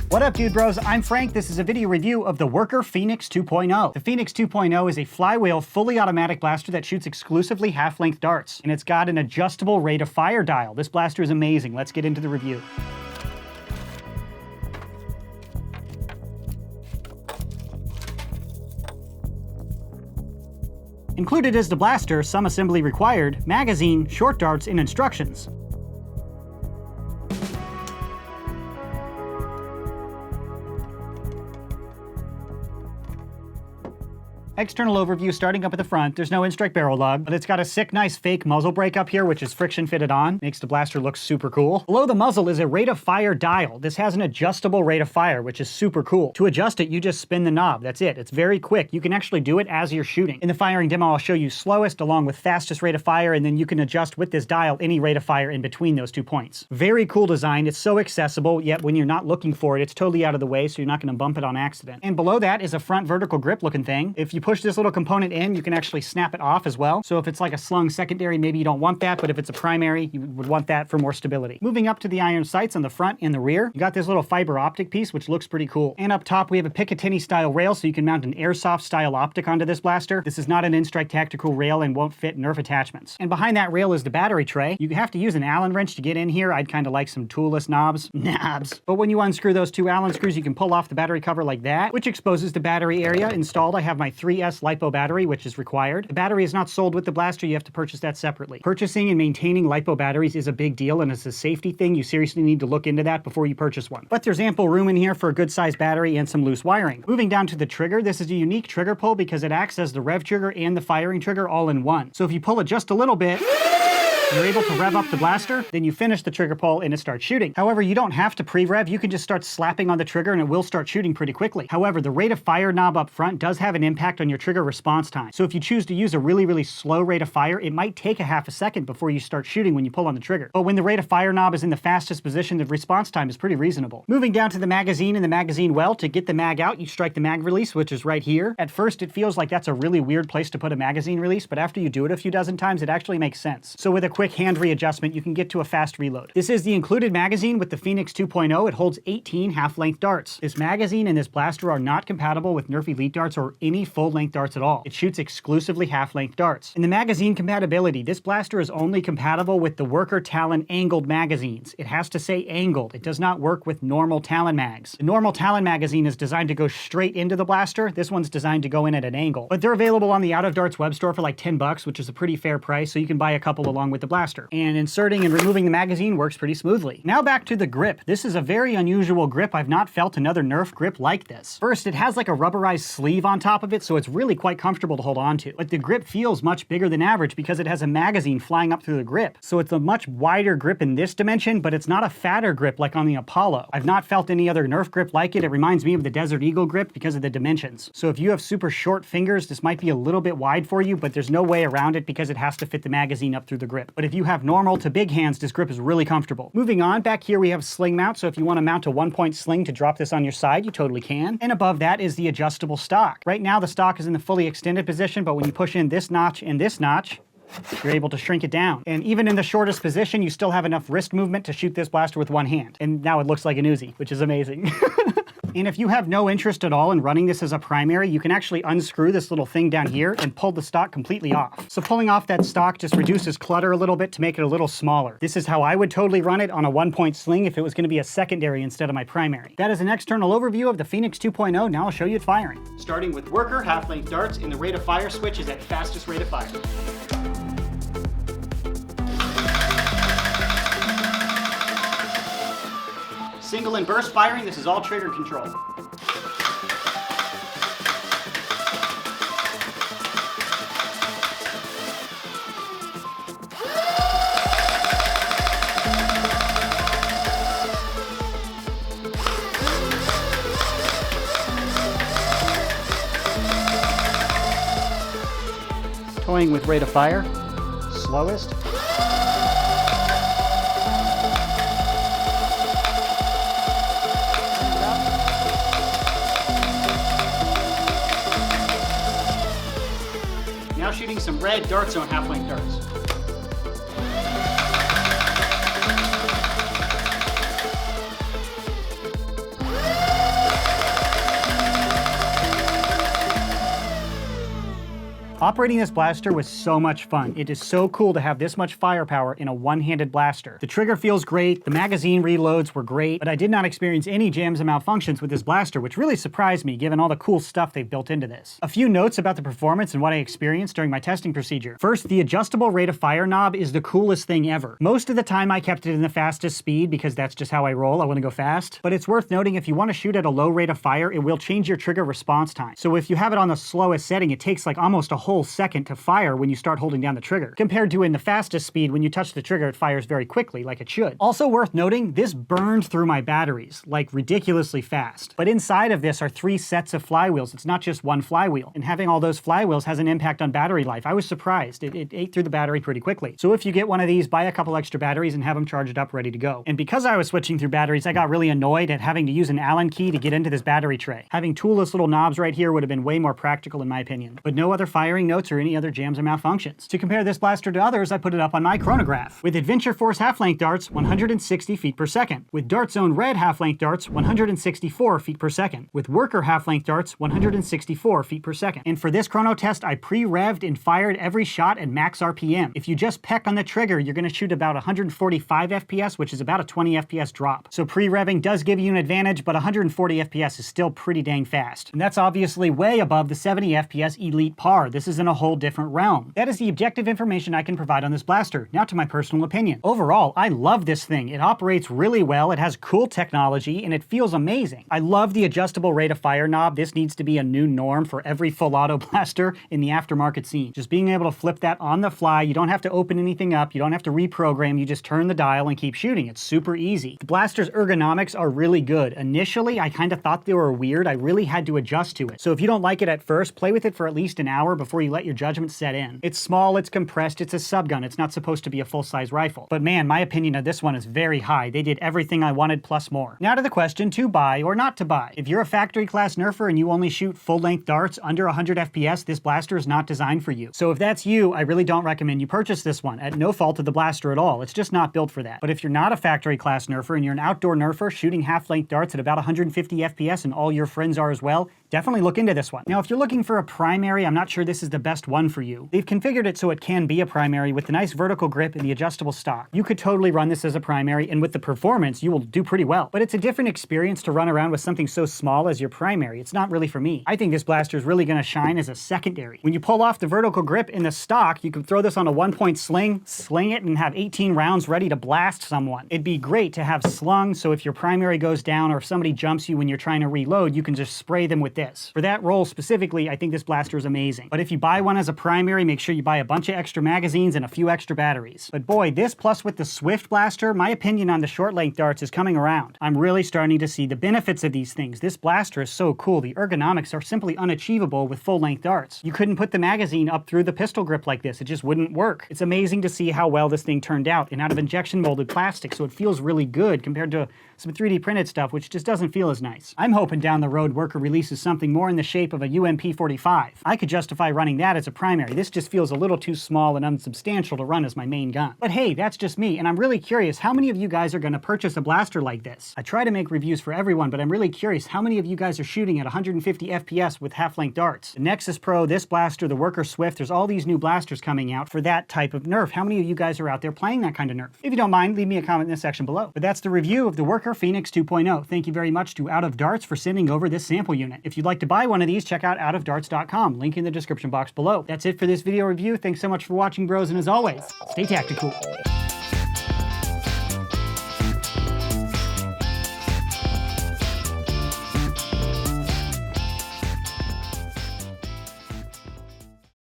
What up, dude bros? I'm Frank. This is a video review of the Worker Phoenix 2.0. The Phoenix 2.0 is a flywheel, fully automatic blaster that shoots exclusively half-length darts, and it's got an adjustable rate of fire dial. This blaster is amazing. Let's get into the review. Included is the blaster, some assembly required, magazine, short darts, and instructions. External overview starting up at the front. There's no in-strike barrel lug, but it's got a sick, nice fake muzzle brake up here, which is friction fitted on. Makes the blaster look super cool. Below the muzzle is a rate of fire dial. This has an adjustable rate of fire, which is super cool. To adjust it, you just spin the knob. That's it. It's very quick. You can actually do it as you're shooting. In the firing demo, I'll show you slowest along with fastest rate of fire, and then you can adjust with this dial any rate of fire in between those 2 points. Very cool design. It's so accessible, yet when you're not looking for it, it's totally out of the way, so you're not going to bump it on accident. And below that is a front vertical grip looking thing. If you push this little component in, you can actually snap it off as well. So if it's like a slung secondary, maybe you don't want that, but if it's a primary, you would want that for more stability. Moving up to the iron sights on the front and the rear, you got this little fiber optic piece, which looks pretty cool. And up top, we have a Picatinny style rail, so you can mount an airsoft style optic onto this blaster. This is not an in-strike tactical rail and won't fit Nerf attachments. And behind that rail is the battery tray. You have to use an Allen wrench to get in here. I'd kind of like some toolless knobs. But when you unscrew those 2 Allen screws, you can pull off the battery cover like that, which exposes the battery area. Installed, I have my 3S LiPo battery, which is required. The battery is not sold with the blaster. You have to purchase that separately. Purchasing and maintaining LiPo batteries is a big deal, and it's a safety thing. You seriously need to look into that before you purchase one. But there's ample room in here for a good sized battery and some loose wiring. Moving down to the trigger, this is a unique trigger pull because it acts as the rev trigger and the firing trigger all in one. So if you pull it just a little bit, you're able to rev up the blaster, then you finish the trigger pull and it starts shooting. However, you don't have to pre-rev. You can just start slapping on the trigger and it will start shooting pretty quickly. However, the rate of fire knob up front does have an impact on your trigger response time. So if you choose to use a really slow rate of fire, it might take a half a second before you start shooting when you pull on the trigger. But when the rate of fire knob is in the fastest position, the response time is pretty reasonable. Moving down to the magazine and the magazine well, to get the mag out, you strike the mag release, which is right here. At first, it feels like that's a really weird place to put a magazine release, but after you do it a few dozen times, it actually makes sense. So with a quick hand readjustment, you can get to a fast reload. This is the included magazine with the Phoenix 2.0. It holds 18 half-length darts. This magazine and this blaster are not compatible with Nerf Elite darts or any full-length darts at all. It shoots exclusively half-length darts. In the magazine compatibility, this blaster is only compatible with the Worker Talon angled magazines. It has to say angled. It does not work with normal Talon mags. The normal Talon magazine is designed to go straight into the blaster. This one's designed to go in at an angle. But they're available on the Out of Darts web store for like $10, which is a pretty fair price, so you can buy a couple along with the blaster. And inserting and removing the magazine works pretty smoothly. Now back to the grip. This is a very unusual grip. I've not felt another Nerf grip like this. First, it has like a rubberized sleeve on top of it, so it's really quite comfortable to hold on to. But the grip feels much bigger than average because it has a magazine flying up through the grip. So it's a much wider grip in this dimension, but it's not a fatter grip like on the Apollo. I've not felt any other Nerf grip like it. It reminds me of the Desert Eagle grip because of the dimensions. So if you have super short fingers, this might be a little bit wide for you, but there's no way around it because it has to fit the magazine up through the grip. But if you have normal to big hands, this grip is really comfortable. Moving on, back here we have sling mount, so if you want to mount a 1-point sling to drop this on your side, you totally can. And above that is the adjustable stock. Right now the stock is in the fully extended position, but when you push in this notch and this notch, you're able to shrink it down. And even in the shortest position, you still have enough wrist movement to shoot this blaster with one hand. And now it looks like an Uzi, which is amazing. And if you have no interest at all in running this as a primary, you can actually unscrew this little thing down here and pull the stock completely off. So pulling off that stock just reduces clutter a little bit to make it a little smaller. This is how I would totally run it on a 1-point sling if it was going to be a secondary instead of my primary. That is an external overview of the Phoenix 2.0. Now I'll show you it firing. Starting with Worker half-length darts, and the rate of fire switch is at fastest rate of fire. Single and burst firing, this is all trigger control. Toying with rate of fire, slowest. Now shooting some red dart zone half-length darts. Operating this blaster was so much fun. It is so cool to have this much firepower in a one-handed blaster. The trigger feels great, the magazine reloads were great, but I did not experience any jams or malfunctions with this blaster, which really surprised me given all the cool stuff they've built into this. A few notes about the performance and what I experienced during my testing procedure. First, the adjustable rate of fire knob is the coolest thing ever. Most of the time I kept it in the fastest speed because that's just how I roll. I want to go fast. But it's worth noting if you want to shoot at a low rate of fire, it will change your trigger response time. So if you have it on the slowest setting, it takes like almost a whole second to fire when you start holding down the trigger, compared to in the fastest speed, when you touch the trigger, it fires very quickly, like it should. Also worth noting, this burned through my batteries, like ridiculously fast. But inside of this are 3 sets of flywheels. It's not just one flywheel. And having all those flywheels has an impact on battery life. I was surprised. It ate through the battery pretty quickly. So if you get one of these, buy a couple extra batteries and have them charged up ready to go. And because I was switching through batteries, I got really annoyed at having to use an Allen key to get into this battery tray. Having toolless little knobs right here would have been way more practical in my opinion. But no other firing notes or any other jams or malfunctions. To compare this blaster to others, I put it up on my chronograph. With Adventure Force half-length darts, 160 feet per second. With Dart Zone Red half-length darts, 164 feet per second. With Worker half-length darts, 164 feet per second. And for this chrono test, I pre-revved and fired every shot at max RPM. If you just peck on the trigger, you're going to shoot about 145 FPS, which is about a 20 FPS drop. So pre-revving does give you an advantage, but 140 FPS is still pretty dang fast. And that's obviously way above the 70 FPS Elite par. This is in a whole different realm. That is the objective information I can provide on this blaster. Now to my personal opinion. Overall, I love this thing. It operates really well, it has cool technology, and it feels amazing. I love the adjustable rate of fire knob. This needs to be a new norm for every full auto blaster in the aftermarket scene. Just being able to flip that on the fly, you don't have to open anything up, you don't have to reprogram, you just turn the dial and keep shooting. It's super easy. The blaster's ergonomics are really good. Initially, I kind of thought they were weird. I really had to adjust to it. So if you don't like it at first, play with it for at least an hour before you let your judgment set in. It's small, it's compressed, it's a subgun. It's not supposed to be a full-size rifle. But man, my opinion of this one is very high. They did everything I wanted plus more. Now to the question to buy or not to buy. If you're a factory class nerfer and you only shoot full-length darts under 100 FPS, this blaster is not designed for you. So if that's you, I really don't recommend you purchase this one, at no fault of the blaster at all. It's just not built for that. But if you're not a factory class nerfer and you're an outdoor nerfer shooting half-length darts at about 150 FPS and all your friends are as well, definitely look into this one. Now, if you're looking for a primary, I'm not sure this is the best one for you. They've configured it so it can be a primary with the nice vertical grip and the adjustable stock. You could totally run this as a primary, and with the performance, you will do pretty well. But it's a different experience to run around with something so small as your primary. It's not really for me. I think this blaster is really going to shine as a secondary. When you pull off the vertical grip in the stock, you can throw this on a 1-point sling it, and have 18 rounds ready to blast someone. It'd be great to have slung, so if your primary goes down or if somebody jumps you when you're trying to reload, you can just spray them with this. For that role specifically, I think this blaster is amazing. But if you buy one as a primary, make sure you buy a bunch of extra magazines and a few extra batteries. But boy, this plus with the Swift blaster, my opinion on the short-length darts is coming around. I'm really starting to see the benefits of these things. This blaster is so cool. The ergonomics are simply unachievable with full-length darts. You couldn't put the magazine up through the pistol grip like this. It just wouldn't work. It's amazing to see how well this thing turned out and out of injection molded plastic, so it feels really good compared to some 3D printed stuff, which just doesn't feel as nice. I'm hoping down the road Worker releases something more in the shape of a UMP45. I could justify running that as a primary. This just feels a little too small and unsubstantial to run as my main gun. But hey, that's just me, and I'm really curious how many of you guys are going to purchase a blaster like this. I try to make reviews for everyone, but I'm really curious how many of you guys are shooting at 150 FPS with half-length darts. The Nexus Pro, this blaster, the Worker Swift, there's all these new blasters coming out for that type of nerf. How many of you guys are out there playing that kind of nerf? If you don't mind, leave me a comment in the section below. But that's the review of the Worker Phoenix 2.0. Thank you very much to Out of Darts for sending over this sample unit. If you'd like to buy one of these, check out outofdarts.com. Link in the description box below. That's it for this video review. Thanks so much for watching, bros, and as always, stay tactical.